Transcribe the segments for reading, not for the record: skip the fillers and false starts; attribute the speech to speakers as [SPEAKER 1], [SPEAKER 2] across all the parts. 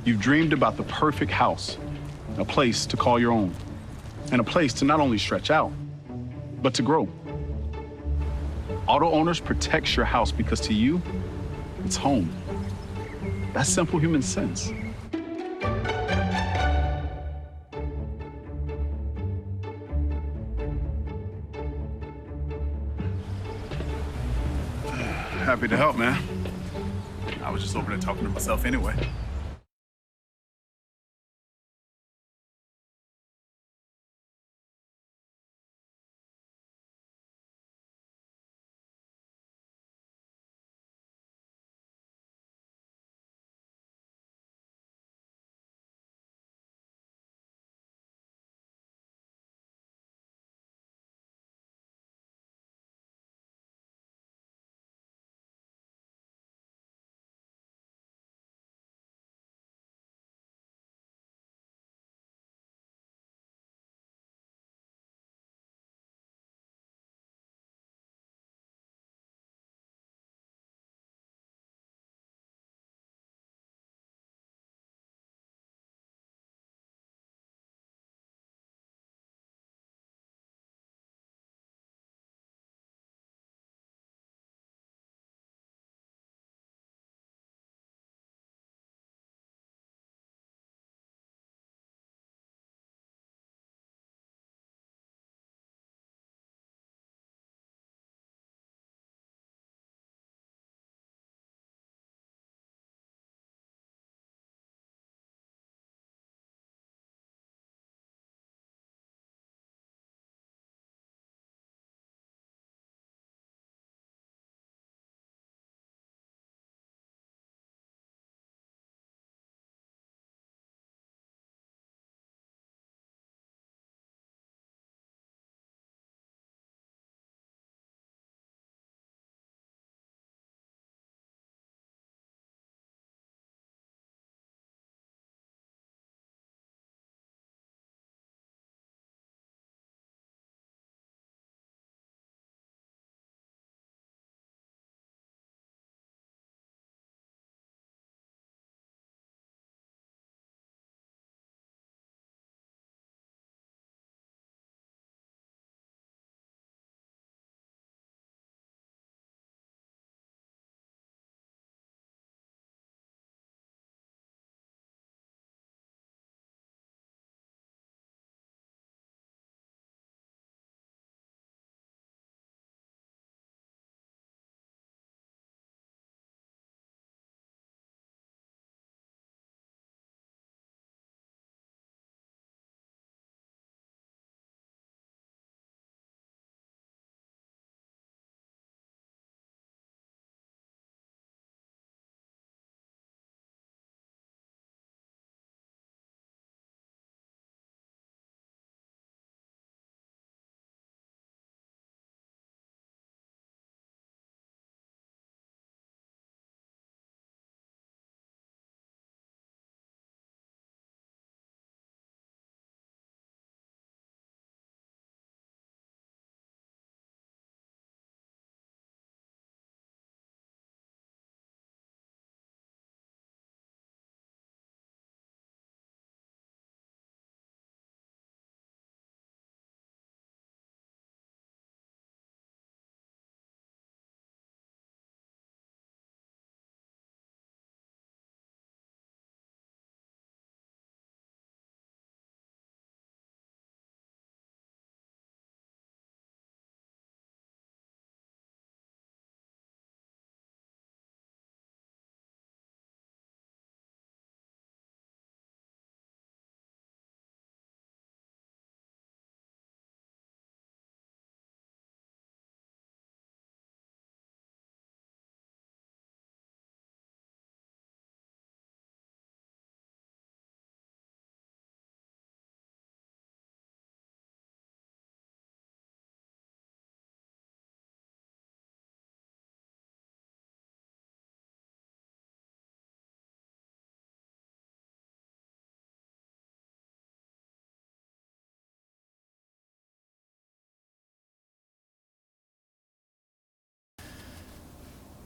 [SPEAKER 1] You've dreamed about the perfect house, a place to call your own, and a place to not only stretch out, but to grow. Auto Owners protects your house because to you, it's home. That's simple human sense. Happy to help, man. I was just over there talking to myself anyway.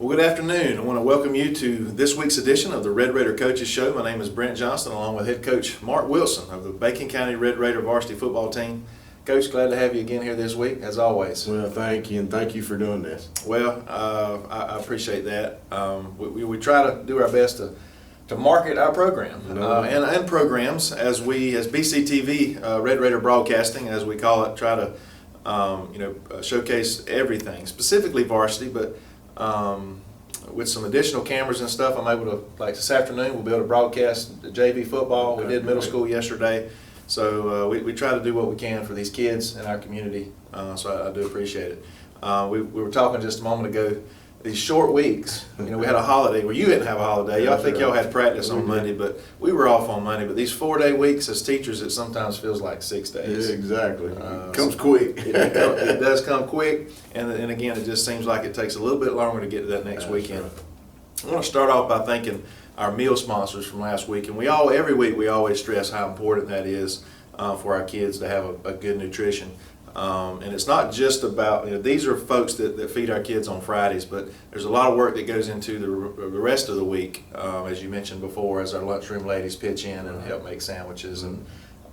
[SPEAKER 2] Well, good afternoon. I want to welcome you to this week's edition of the Red Raider Coaches Show. My name is Brent Johnston, along with head coach Mark Wilson of the Bacon County Red Raider varsity football team. Coach, glad to have you again here this week, as always.
[SPEAKER 3] Well, thank you, and thank you for doing this.
[SPEAKER 2] Well, I appreciate that. We try to do our best to market our program and programs as BCTV, Red Raider Broadcasting, as we call it, try to showcase everything, specifically varsity, but with some additional cameras and stuff, I'm able to, like this afternoon, we'll be able to broadcast the JV football. We did middle school yesterday. So we try to do what we can for these kids in our community, so I do appreciate it. We were talking just a moment ago, these short weeks, we had a holiday. Well, you didn't have a holiday. I think y'all had practice on Monday, but we were off on Monday. But these 4-day weeks as teachers, it sometimes feels like 6 days.
[SPEAKER 3] Yeah, exactly. It comes quick.
[SPEAKER 2] It does come quick, and again, it just seems like it takes a little bit longer to get to that next weekend.
[SPEAKER 3] Right.
[SPEAKER 2] I want to start off by thanking our meal sponsors from last week, and every week we always stress how important that is for our kids to have a good nutrition. And it's not just about, these are folks that feed our kids on Fridays, but there's a lot of work that goes into the rest of the week, as you mentioned before, as our lunchroom ladies pitch in and help make sandwiches, and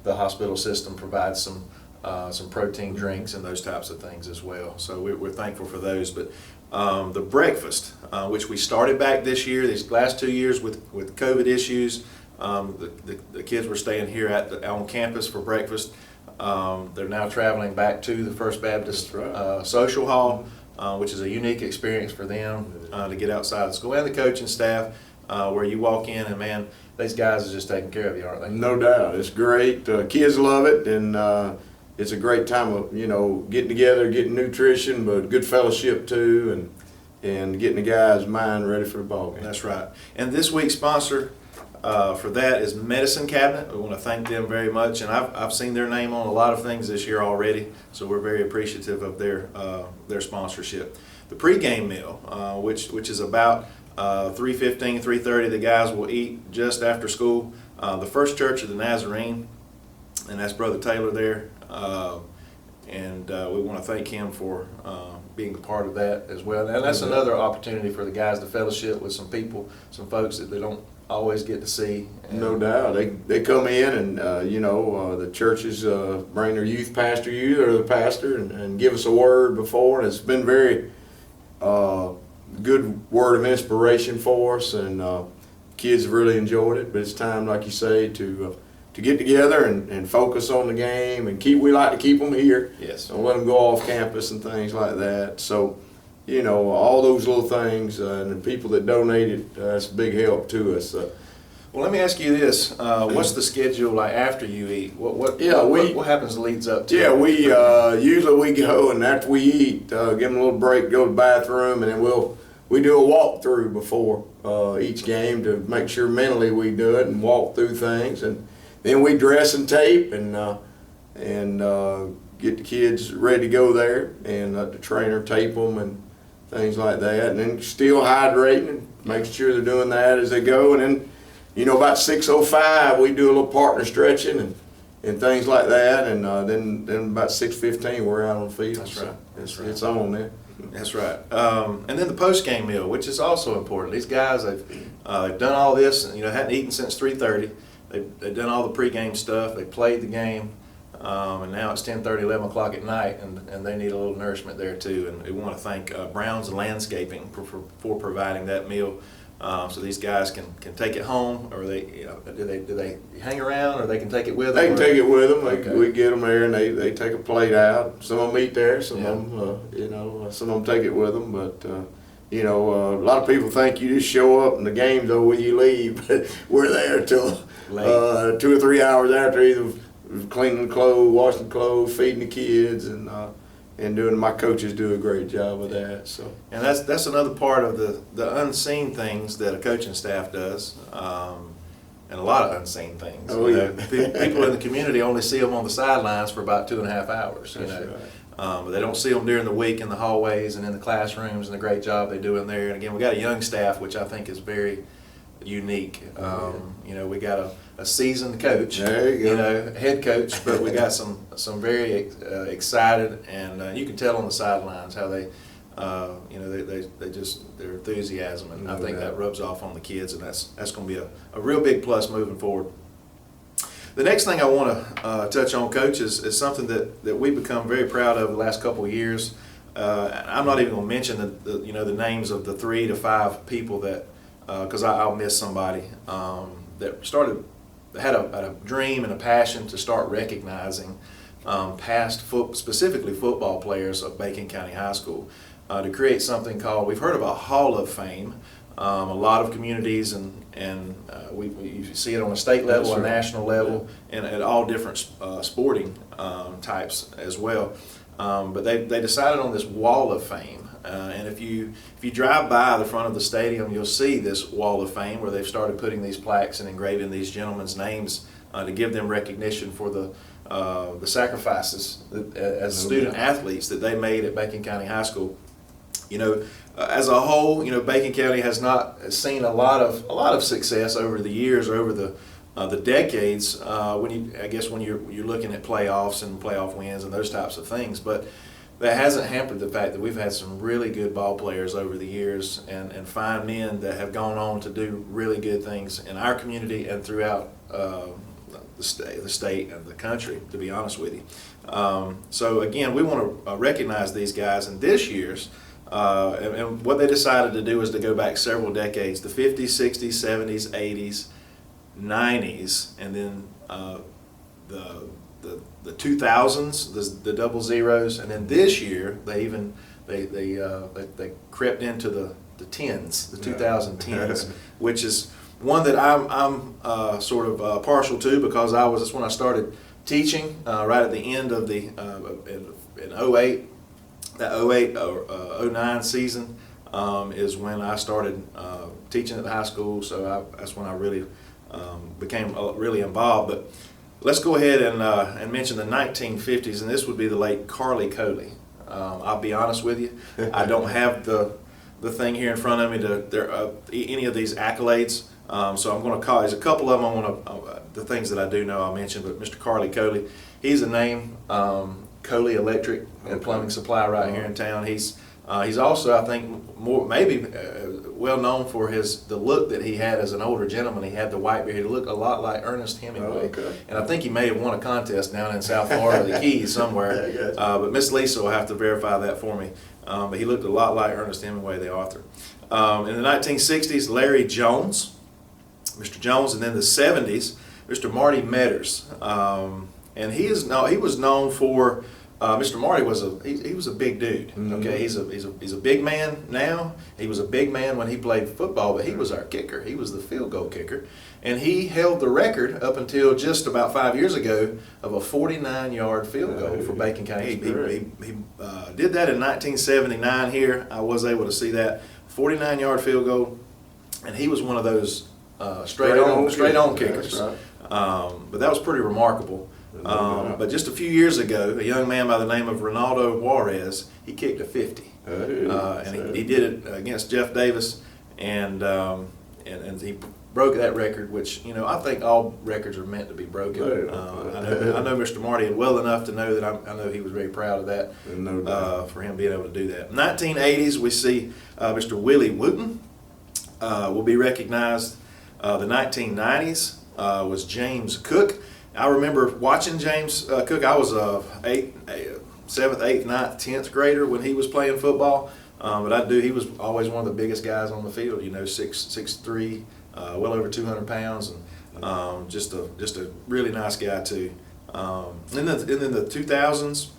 [SPEAKER 2] the hospital system provides some protein drinks and those types of things as well. So we're thankful for those. But the breakfast, which we started back this year, these last 2 years with COVID issues, the kids were staying here on campus for breakfast. They're now traveling back to the First Baptist Social Hall, which is a unique experience for them to get outside of school, and the coaching staff, where you walk in and, man, these guys are just taking care of you, aren't they?
[SPEAKER 3] No doubt. It's great. Kids love it, and it's a great time of, getting together, getting nutrition, but good fellowship too, and getting the guys' mind ready for the ball game.
[SPEAKER 2] That's right. And this week's sponsor for that is Medicine Cabinet. We want to thank them very much, and I've seen their name on a lot of things this year already, so we're very appreciative of their sponsorship. The pregame meal, which is about 3:15, 3:30, the guys will eat just after school. The First Church of the Nazarene, and that's Brother Taylor there, and we want to thank him for being a part of that as well. And that's another opportunity for the guys to fellowship with some people, some folks that they don't always get to see.
[SPEAKER 3] No doubt. They come in and, the churches bring their youth pastor, or the pastor, and give us a word before. And it's been very good word of inspiration for us, and kids have really enjoyed it. But it's time, like you say, to get together and focus on the game, and we like to keep them here.
[SPEAKER 2] Yes.
[SPEAKER 3] Don't let them go off campus and things like that. So, all those little things, and the people that donated, it's a big help to us.
[SPEAKER 2] Well, let me ask you this: what's the schedule like after you eat? What happens leads up to?
[SPEAKER 3] Yeah, we usually go, and after we eat, give them a little break, go to the bathroom, and then we do a walkthrough before each game to make sure mentally we do it and walk through things, and then we dress and tape and get the kids ready to go there, and let the trainer tape them and things like that, and then still hydrating and making sure they're doing that as they go. And then, about 6:05, we do a little partner stretching and things like that, and then about 6:15, we're out on the field.
[SPEAKER 2] That's right.
[SPEAKER 3] It's on there.
[SPEAKER 2] That's right. And then the post-game meal, which is also important. These guys, they've done all this, and hadn't eaten since 3:30. They've done all the pre-game stuff. They played the game. And now it's 10:30, 11 o'clock at night, and they need a little nourishment there too. And we want to thank Brown's Landscaping for providing that meal, so these guys can take it home, or do they hang around, or they can take it with them?
[SPEAKER 3] They can take it with them.
[SPEAKER 2] Okay.
[SPEAKER 3] We get them there, and they take a plate out. Some of them eat there, some of them, some of them take it with them. But a lot of people think you just show up and the game's over when you leave, but we're there till 2 or 3 hours after, either cleaning clothes, washing clothes, feeding the kids, and my coaches do a great job of that. So,
[SPEAKER 2] and that's another part of the unseen things that a coaching staff does, and a lot of unseen things.
[SPEAKER 3] Oh, yeah.
[SPEAKER 2] People in the community only see them on the sidelines for about 2.5 hours.
[SPEAKER 3] That's right.
[SPEAKER 2] But they don't see them during the week in the hallways and in the classrooms, and the great job they do in there. And again, we got a young staff, which I think is very unique. We got a seasoned coach,
[SPEAKER 3] there you go.
[SPEAKER 2] Head coach, but we got some very excited, and you can tell on the sidelines how they they just their enthusiasm, and I think that rubs off on the kids, and that's going to be a real big plus moving forward. The next thing I want to touch on, Coach, is something that we've become very proud of the last couple of years. I'm not even going to mention the names of the 3 to 5 people that, because I'll miss somebody, that had a dream and a passion to start recognizing past specifically football players of Bacon County High School, to create something called, we've heard about Hall of Fame. A lot of communities, and you see it on a state level, a national level, and at all different sporting types as well. But they decided on this Wall of Fame, and if you drive by the front of the stadium, you'll see this Wall of Fame where they've started putting these plaques and engraving these gentlemen's names to give them recognition for the sacrifices as student athletes that they made at Bacon County High School. As a whole, Bacon County has not seen a lot of success over the years or over the decades. When you're looking at playoffs and playoff wins and those types of things, but that hasn't hampered the fact that we've had some really good ball players over the years and fine men that have gone on to do really good things in our community and throughout the state and the country, to be honest with you. So again, we want to recognize these guys, and this year's and what they decided to do is to go back several decades, the 50s, 60s, 70s, 80s, 90s, and then the 2000s, the double zeros, and then this year they crept into the tens, the 2010s, which is one that I'm sort of partial to, because that's when I started teaching right at the end of the in 08. That 08-09 season is when I started teaching at the high school, so that's when I really became really involved. But let's go ahead and mention the 1950s, and this would be the late Carly Coley. I'll be honest with you, I don't have the thing here in front of me any of these accolades, so I'm going to call. There's a couple of them the things that I do know I'll mention, but Mr. Carly Coley, he's a name. Coley Electric and Plumbing Supply right here in town. He's also, I think, well known for the look that he had as an older gentleman. He had the white beard. He looked a lot like Ernest Hemingway. And I think he may have won a contest down in South Florida, the Keys somewhere. But Miss Lisa will have to verify that for me. But he looked a lot like Ernest Hemingway, the author. In the 1960s, Larry Jones, Mr. Jones, and then the 70s, Mr. Marty Metters. And he was known for. Mr. Marty was a big dude. Okay, he's a big man now. He was a big man when he played football, but he was our kicker. He was the field goal kicker, and he held the record up until just about 5 years ago of a 49-yard field goal for Bacon County. He did that in 1979. Here, I was able to see that 49-yard field goal, and he was one of those straight on kickers. Right. But that was pretty remarkable. But just a few years ago, a young man by the name of Ronaldo Juarez, he kicked a 50, and he did it against Jeff Davis, and he broke that record. Which I think all records are meant to be broken. I know Mr. Marty well enough to know that I know he was very proud of that. For him being able to do that. 1980s, we see Mr. Willie Wooten will be recognized. The 1990s was James Cook. I remember watching James Cook. I was a 7th, 8th, 9th, 10th grader when he was playing football. But he was always one of the biggest guys on the field. 6'3", well over 200 pounds, and just a really nice guy too. And then the 2000s,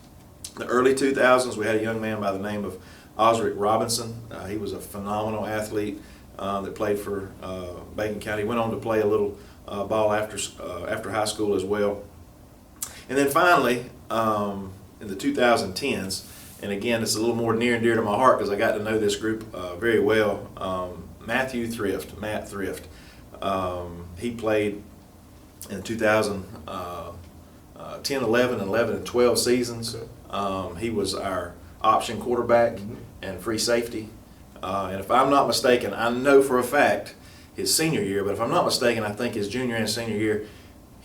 [SPEAKER 2] the early 2000s, we had a young man by the name of Osric Robinson. He was a phenomenal athlete that played for Bacon County. Went on to play a little ball after high school as well. And then finally, in the 2010s, and again, it's a little more near and dear to my heart because I got to know this group very well. Matt Thrift. He played in 2010, 11, 11, and 12 seasons. He was our option quarterback and free safety. And if I'm not mistaken, I know for a fact his senior year, but if I'm not mistaken, I think his junior and senior year,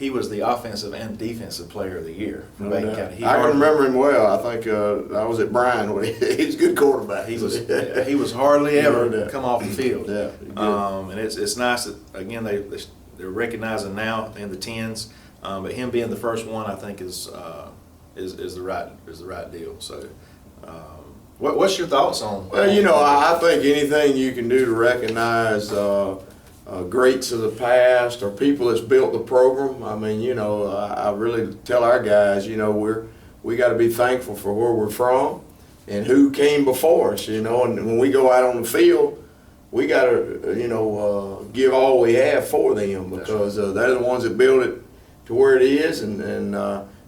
[SPEAKER 2] he was the offensive and defensive player of the year for
[SPEAKER 3] No
[SPEAKER 2] Bacon
[SPEAKER 3] doubt.
[SPEAKER 2] County.
[SPEAKER 3] I can remember him well. I think I was at Bryan when he's a good quarterback.
[SPEAKER 2] He was hardly ever
[SPEAKER 3] No doubt.
[SPEAKER 2] come off the field.
[SPEAKER 3] Yeah,
[SPEAKER 2] And it's nice that again they're recognizing now in the 10s, but him being the first one I think is the right deal. So. What's your thoughts on?
[SPEAKER 3] Well, you know, I think anything you can do to recognize greats of the past or people that's built the program. I mean, you know, I really tell our guys, you know, we got to be thankful for where we're from and who came before us. You know, and when we go out on the field, we got to, you know, give all we have for them because they're the ones that built it to where it is, and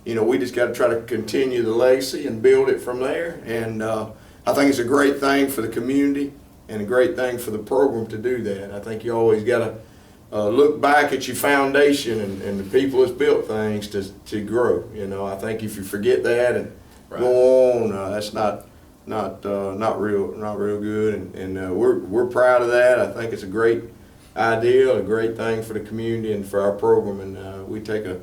[SPEAKER 3] you know, we just got to try to continue the legacy and build it from there. And I think it's a great thing for the community and a great thing for the program to do that. I think you always got to look back at your foundation and the people that's built things to grow. You know, I think if you forget that and go on, that's not real good. And we're proud of that. I think it's a great idea, a great thing for the community and for our program, and we take a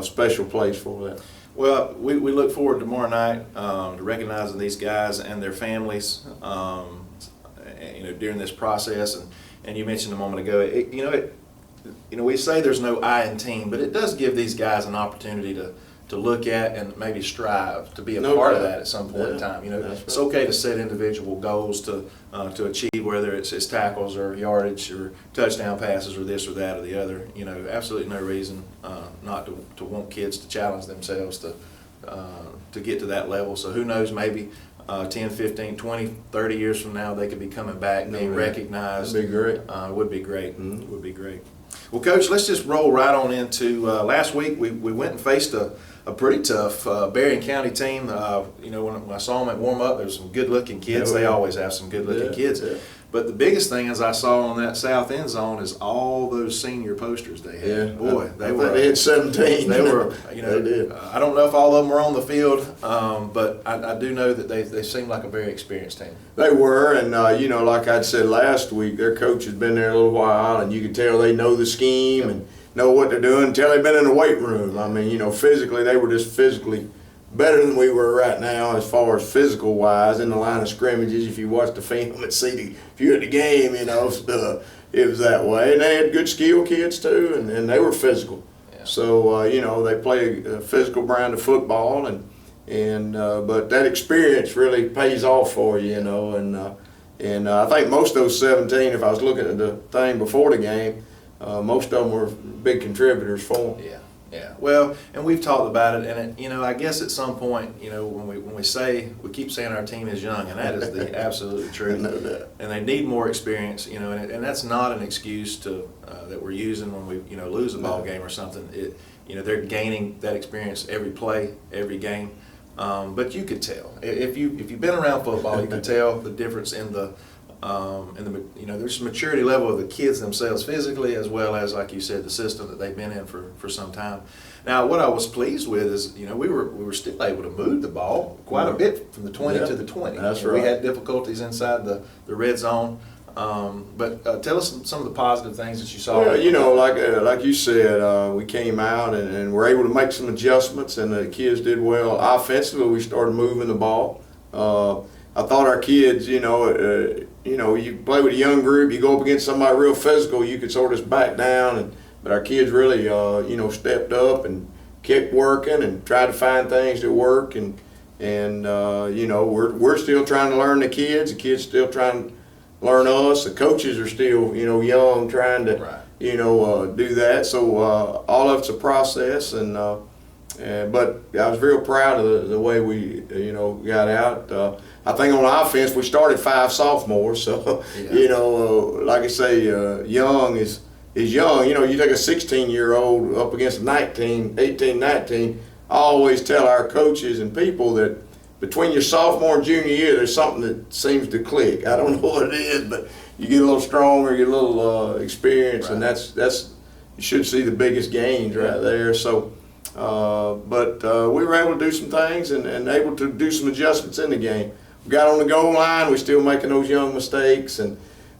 [SPEAKER 3] special place for that.
[SPEAKER 2] Well, we look forward tomorrow night to recognizing these guys and their families, you know, during this process. And you mentioned a moment ago, we say there's no I in team, but it does give these guys an opportunity to look at and maybe strive to be a part of that at some point in time. You know, it's okay to set individual goals to achieve, whether it's tackles or yardage or touchdown passes or this or that or the other. You know, absolutely no reason not to want kids to challenge themselves to get to that level. So who knows, maybe 10, 15, 20, 30 years from now they could be coming back being recognized.
[SPEAKER 3] That'd be great.
[SPEAKER 2] Would be great. Mm-hmm. Would be great. Well, Coach, let's just roll right on into last week. We went and faced a pretty tough Berrien County team. You know, when I saw them at warm up, there was some good-looking kids. They always have some good-looking kids. Yeah. But the biggest thing, as I saw on that south end zone, is all those senior posters they had.
[SPEAKER 3] Yeah.
[SPEAKER 2] Boy,
[SPEAKER 3] they had 17.
[SPEAKER 2] They were, you know,
[SPEAKER 3] they did.
[SPEAKER 2] I don't know if all of them were on the field, but I do know that they seemed like a very experienced team.
[SPEAKER 3] They were, and you know, like I said last week, their coach has been there a little while, and you can tell they know the scheme and know what they're doing until they've been in the weight room. I mean, you know, physically, they were just physically better than we were right now as far as physical wise in the line of scrimmages. If you watch the film and see if you're at the game, you know, it was that way. And they had good skill kids too, and they were physical. Yeah. So you know, they play a physical brand of football, but that experience really pays off for you, you know. And I think most of those 17, if I was looking at the thing before the game, most of them were big contributors for them.
[SPEAKER 2] Yeah. Yeah, well, and we've talked about it, and you know, I guess at some point, you know, when we keep saying our team is young, and that is the absolute truth. And they need more experience, you know, and that's not an excuse to that we're using when we lose a ball game or something. They're gaining that experience every play, every game. But you could tell if you've been around football, you can tell the difference in the there's maturity level of the kids themselves physically, as well as, like you said, the system that they've been in for some time. Now, what I was pleased with is, we were still able to move the ball quite a bit from the 20 to the 20.
[SPEAKER 3] That's right.
[SPEAKER 2] We had difficulties inside the red zone. But tell us some of the positive things that you saw.
[SPEAKER 3] Well, like you said, we came out and were able to make some adjustments, and the kids did well. Offensively, we started moving the ball. I thought our kids, you play with a young group, you go up against somebody real physical, you could sort of back down, but our kids really, stepped up and kept working and tried to find things that work, and we're still trying to learn the kids still trying to learn us, the coaches are still, young, trying to, do that, so all of it's a process, but I was real proud of the way we, got out. I think on offense we started 5 sophomores, so like I say, young is young. You take a 16-year-old up against a 18, 19. I always tell our coaches and people that between your sophomore and junior year, there's something that seems to click. I don't know what it is, but you get a little stronger, you get a little experience, right. And that's you should see the biggest gains right there. So. But we were able to do some things and able to do some adjustments in the game. We got on the goal line, we're still making those young mistakes,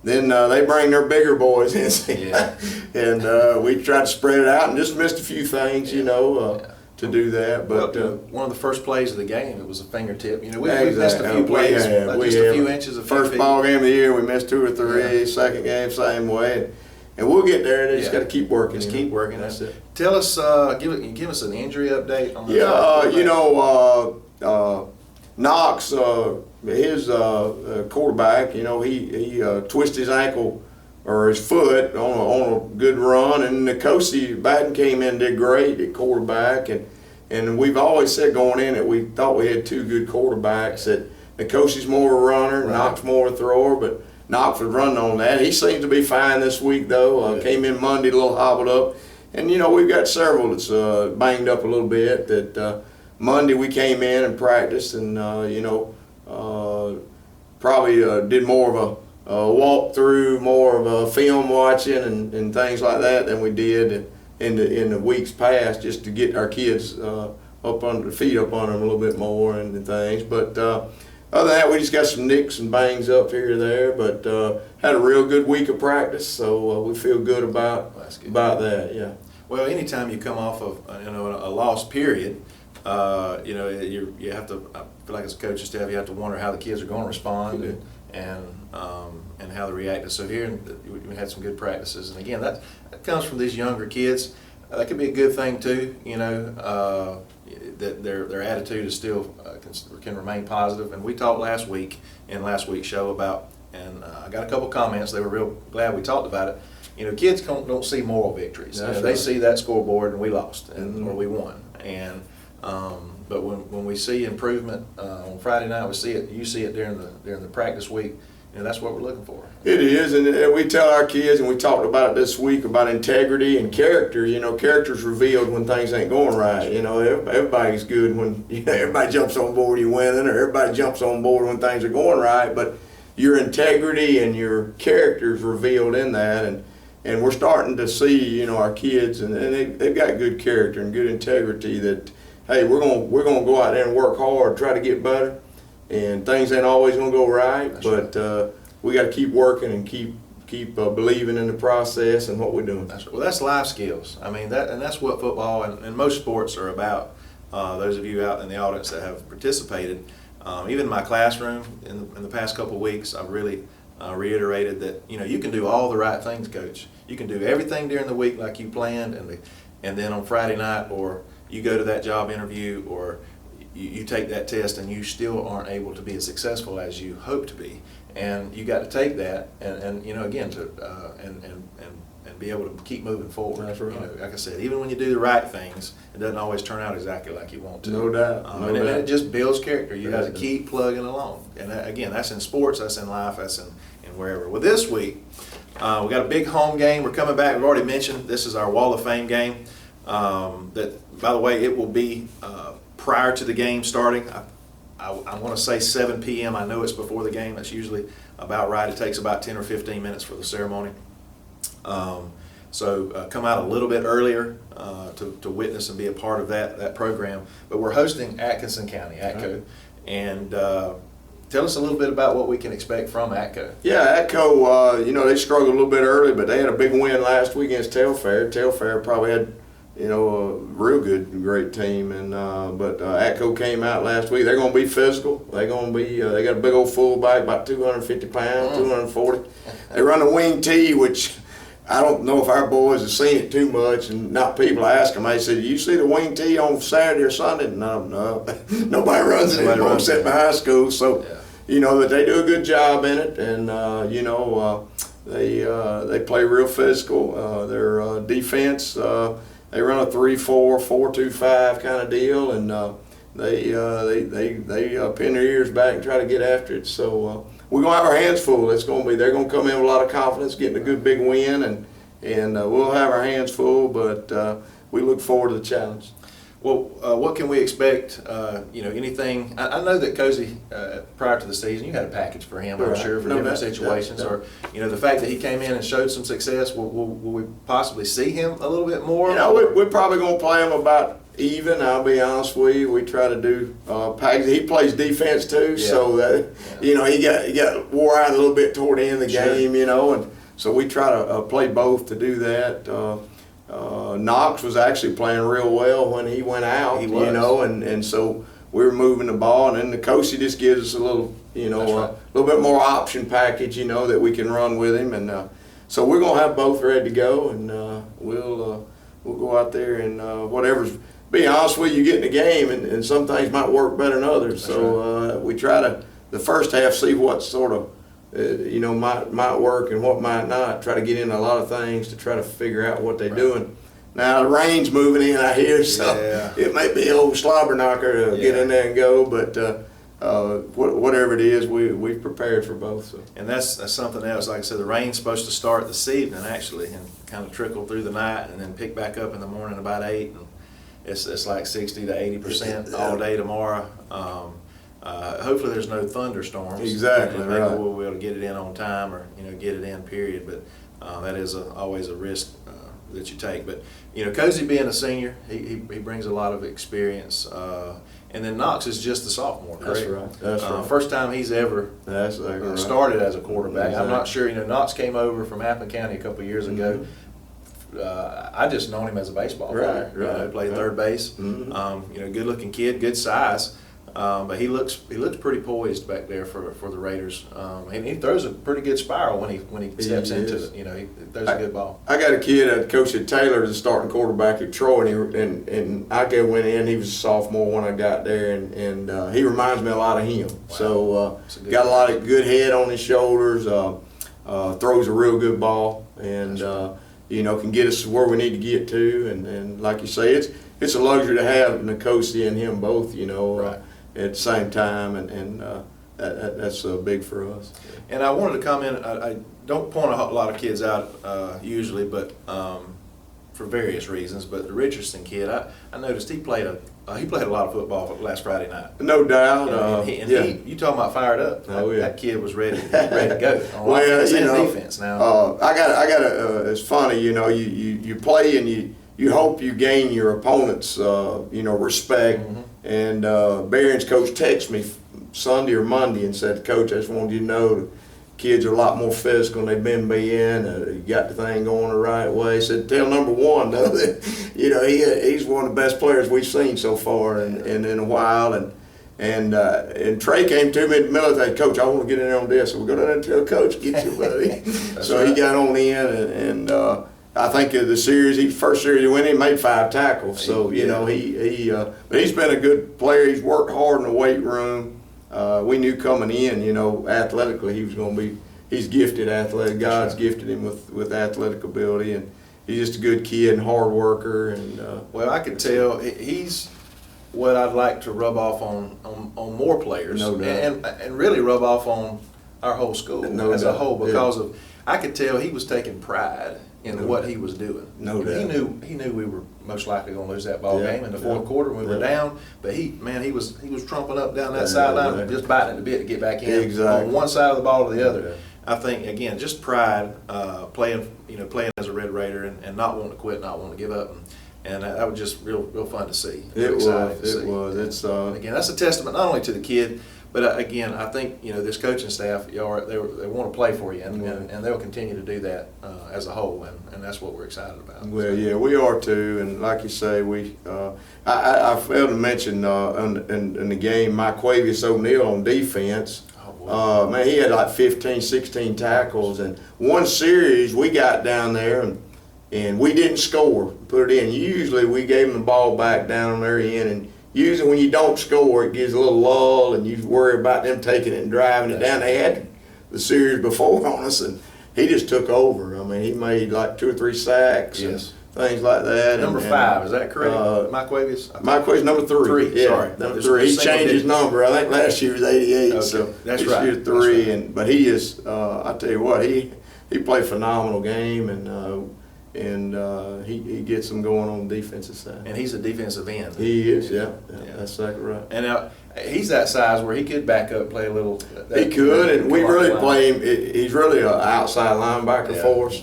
[SPEAKER 3] then they bring their bigger boys in.
[SPEAKER 2] Yeah.
[SPEAKER 3] And we tried to spread it out and just missed a few things, you know, to do that. But
[SPEAKER 2] one of the first plays of the game, it was a fingertip. You know, we
[SPEAKER 3] exactly.
[SPEAKER 2] missed a few plays, just a few inches of
[SPEAKER 3] first ball game of the year. We missed 2 or 3.
[SPEAKER 2] Yeah.
[SPEAKER 3] Second game, same way. And we'll get there. They just got to keep working.
[SPEAKER 2] Just keep working.
[SPEAKER 3] That's it.
[SPEAKER 2] Tell us, give us an injury update on the
[SPEAKER 3] Knox, his quarterback, you know, he twisted his ankle or his foot on a good run, and Cassie Batten came in and did great at quarterback, and we've always said going in that we thought we had 2 good quarterbacks. That Cassie's more a runner, right. Knox more a thrower, but Knox was running on that. He seems to be fine this week though. Came in Monday a little hobbled up, and you know we've got several that's banged up a little bit. That Monday we came in and practiced, and probably did more of a walk through, more of a film watching and things like that than we did in the weeks past, just to get our kids up on the feet up on them a little bit more and things. But other than that, we just got some nicks and bangs up here or there, but had a real good week of practice, so we feel good about that. Yeah.
[SPEAKER 2] Well, anytime you come off of a lost period, you have to. I feel like as a coaching staff, you have to wonder how the kids are going to respond and how they react. So here we had some good practices, and again that comes from these younger kids. That could be a good thing too. You know, that their attitude is still can remain positive. And we talked last week in last week's show about, and I got a couple comments. They were real glad we talked about it. You know, kids don't see moral victories. You know, they see that scoreboard and we lost or we won. And but when we see improvement on Friday night, we see it. You see it during the practice week. You know, that's what we're looking for.
[SPEAKER 3] It is, and we tell our kids, and we talked about it this week about integrity and character. You know, character's revealed when things ain't going right. You know, everybody's good when everybody jumps on board you winning, or everybody jumps on board when things are going right. But your integrity and your character's revealed in that, and we're starting to see, our kids, and they've got good character and good integrity. That hey, we're gonna go out there and work hard, try to get better. And things ain't always gonna go right, but we got to keep working and keep believing in the process and what we're doing.
[SPEAKER 2] That's life skills. I mean that's what football and most sports are about. Those of you out in the audience that have participated, even in my classroom in the past couple of weeks, I've really reiterated that you can do all the right things, Coach. You can do everything during the week like you planned, and then on Friday night, or you go to that job interview, or you take that test and you still aren't able to be as successful as you hope to be, and you got to take that and again to and be able to keep moving forward.
[SPEAKER 3] That's right.
[SPEAKER 2] Like I said, even when you do the right things, it doesn't always turn out exactly like you want to.
[SPEAKER 3] No doubt.
[SPEAKER 2] And it just builds character. You got to keep plugging along, and again, that's in sports, that's in life, that's in wherever. Well, this week we got a big home game. We're coming back. We've already mentioned this is our Wall of Fame game. That, by the way, it will be prior to the game starting. I want to say 7 p.m. I know it's before the game. That's usually about right. It takes about 10 or 15 minutes for the ceremony. So come out a little bit earlier to witness and be a part of that program. But we're hosting Atkinson County, ATCO. And tell us a little bit about what we can expect from ATCO.
[SPEAKER 3] Yeah, ATCO, they struggled a little bit early, but they had a big win last week against Telfair. Telfair probably had a real great team, and but ATCO came out last week. They're going to be physical. They're going to be. They got a big old fullback, about 250 pounds, 240. They run a wing T, which I don't know if our boys have seen it too much, and not people ask them. They said, "You see the wing T on Saturday or Sunday?" No, nobody runs it anymore except in high school. So, that they do a good job in it, and they play real physical. Their defense. They run a 3-4, 4-2-5 kind of deal, and they pin their ears back and try to get after it. So we're gonna have our hands full. They're gonna come in with a lot of confidence, getting a good big win, and we'll have our hands full. But we look forward to the challenge.
[SPEAKER 2] Well, what can we expect? Anything? I know that Cozy, prior to the season, you had a package for him, I'm sure, for different situations. Or, the fact that he came in and showed some success, will we possibly see him a little bit more?
[SPEAKER 3] We're probably going to play him about even. I'll be honest with you. We try to do package. He plays defense too, so that he got wore out a little bit toward the end of the game, and so we try to play both to do that. Knox was actually playing real well when he went out, and so we were moving the ball, and then the coach just gives us a little, a little bit more option package, that we can run with him, and so we're gonna have both ready to go, and we'll go out there and whatever's. Be honest with you, get in the game, and some things might work better than others. So we try to the first half see what sort of might work and what might not. Try to get in a lot of things to try to figure out what they're doing. Now the rain's moving in out here, so it may be an old slobber knocker to get in there and go, but whatever it is, we've prepared for both. So.
[SPEAKER 2] And that's something else. Like I said, the rain's supposed to start this evening actually, and kind of trickle through the night, and then pick back up in the morning about 8. And it's like 60 to 80% all day tomorrow. Hopefully there's no thunderstorms.
[SPEAKER 3] Exactly.
[SPEAKER 2] And maybe we'll be able to get it in on time, or get it in period. But that is always a risk that you take. But Cozy being a senior, he brings a lot of experience. And then Knox is just a sophomore, correct?
[SPEAKER 3] That's right.
[SPEAKER 2] First time he's ever started as a quarterback.
[SPEAKER 3] Exactly.
[SPEAKER 2] I'm not sure. Knox came over from Appleton County a couple of years ago. I just known him as a baseball player. He played third base. Good looking kid, good size, but he looks pretty poised back there for the Raiders. And he throws a pretty good spiral when he steps into it. He throws a good ball.
[SPEAKER 3] I got a kid that coached at Taylor, the starting quarterback at Troy, and ATCO went in. He was a sophomore when I got there, and he reminds me a lot of him. Wow. So got a lot of good head on his shoulders. Throws a real good ball, and. Can get us where we need to get to, and like you say, it's a luxury to have Nkosi and him both, at the same time, and that's big for us.
[SPEAKER 2] And I wanted to comment. I don't point a lot of kids out usually, but for various reasons. But the Richardson kid, I noticed he played a lot of football last Friday night.
[SPEAKER 3] No doubt.
[SPEAKER 2] You talking about fired up? That kid was ready to go.
[SPEAKER 3] Well,
[SPEAKER 2] defense now.
[SPEAKER 3] I got. It's funny, you play and you hope you gain your opponent's respect. And Barron's coach texted me Sunday or Monday and said, "Coach, I just wanted you to know." Kids are a lot more physical than they've been being. You got the thing going the right way. Said, tell number one though that he's one of the best players we've seen so far in a while. And Trey came to me in the middle and said, "Coach, I want to get in there on this." So we go down there and tell Coach, "Get you, buddy." So he got on in, and I think the first series he went in, he made 5 tackles. So but he's been a good player. He's worked hard in the weight room. We knew coming in, athletically he was going to be. He's gifted athletic. God's gifted him with athletic ability, and he's just a good kid and hard worker. And
[SPEAKER 2] well, I could tell he's what I'd like to rub off on more players,
[SPEAKER 3] no doubt.
[SPEAKER 2] and really rub off on our whole school as a whole, because of I could tell he was taking pride in what he was doing.
[SPEAKER 3] No doubt.
[SPEAKER 2] He knew we were most likely going to lose that ball game in the fourth quarter when we were down. But he was trumping up down that sideline and just biting at the bit to get back in on one side of the ball or the other. I think again, just pride, playing as a Red Raider and not wanting to quit, not wanting to give up, and that was just real fun to see.
[SPEAKER 3] It was. It's
[SPEAKER 2] again, that's a testament not only to the kid. But again, I think this coaching staff, they want to play for you, and they'll continue to do that as a whole, and that's what we're excited about.
[SPEAKER 3] Well, yeah, we are too, and like you say, I failed to mention in the game, Mike Quavius O'Neal on defense. Man, he had like 15, 16 tackles, and one series we got down there and we didn't score, put it in. Usually we gave them the ball back down on their end, and usually when you don't score, it gives a little lull, and you worry about them taking it and driving it down. They had the series before on us, and he just took over. I mean, he made like 2 or 3 sacks and things like that.
[SPEAKER 2] Number 5, is that correct? Mike Quavius?
[SPEAKER 3] Mike Quavius, number 3.
[SPEAKER 2] Yeah, sorry.
[SPEAKER 3] Number 3. He changed his number. I think last year was 88,
[SPEAKER 2] okay.
[SPEAKER 3] so
[SPEAKER 2] that's
[SPEAKER 3] this
[SPEAKER 2] right.
[SPEAKER 3] year's 3. Right. But he is, I tell you what, he played a phenomenal game, and he gets them going on the defensive side.
[SPEAKER 2] And he's a defensive end.
[SPEAKER 3] He is, yeah. That's exactly right.
[SPEAKER 2] And he's that size where he could back up, play a little.
[SPEAKER 3] He could, and we really play him. He's really an outside linebacker for us.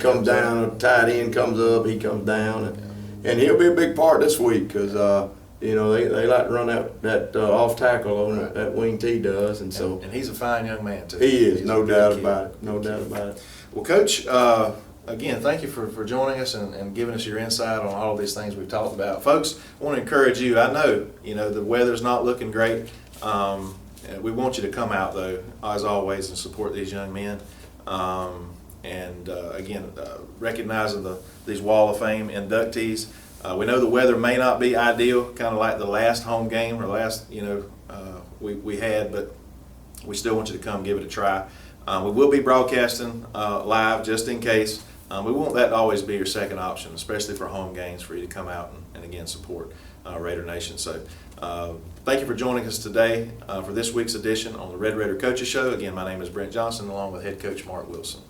[SPEAKER 3] Comes down, a tight end comes up, he comes down, and he'll be a big part this week because you know they like to run that off tackle on that wing T does, and so
[SPEAKER 2] and he's a fine young man too.
[SPEAKER 3] he is,
[SPEAKER 2] He's
[SPEAKER 3] no
[SPEAKER 2] a good
[SPEAKER 3] doubt
[SPEAKER 2] kid.
[SPEAKER 3] about it, no doubt about it.
[SPEAKER 2] Well, Coach, again, thank you for joining us and giving us your insight on all of these things we've talked about. Folks, I want to encourage you. I know, the weather's not looking great. We want you to come out, though, as always, and support these young men. Again, recognizing these Wall of Fame inductees. We know the weather may not be ideal, kind of like the last home game or last, we had, but we still want you to come give it a try. We will be broadcasting live just in case. We want that to always be your second option, especially for home games, for you to come out and again support Raider Nation. So thank you for joining us today for this week's edition on the Red Raider Coaches Show. Again, my name is Brent Johnson along with head coach Mark Wilson.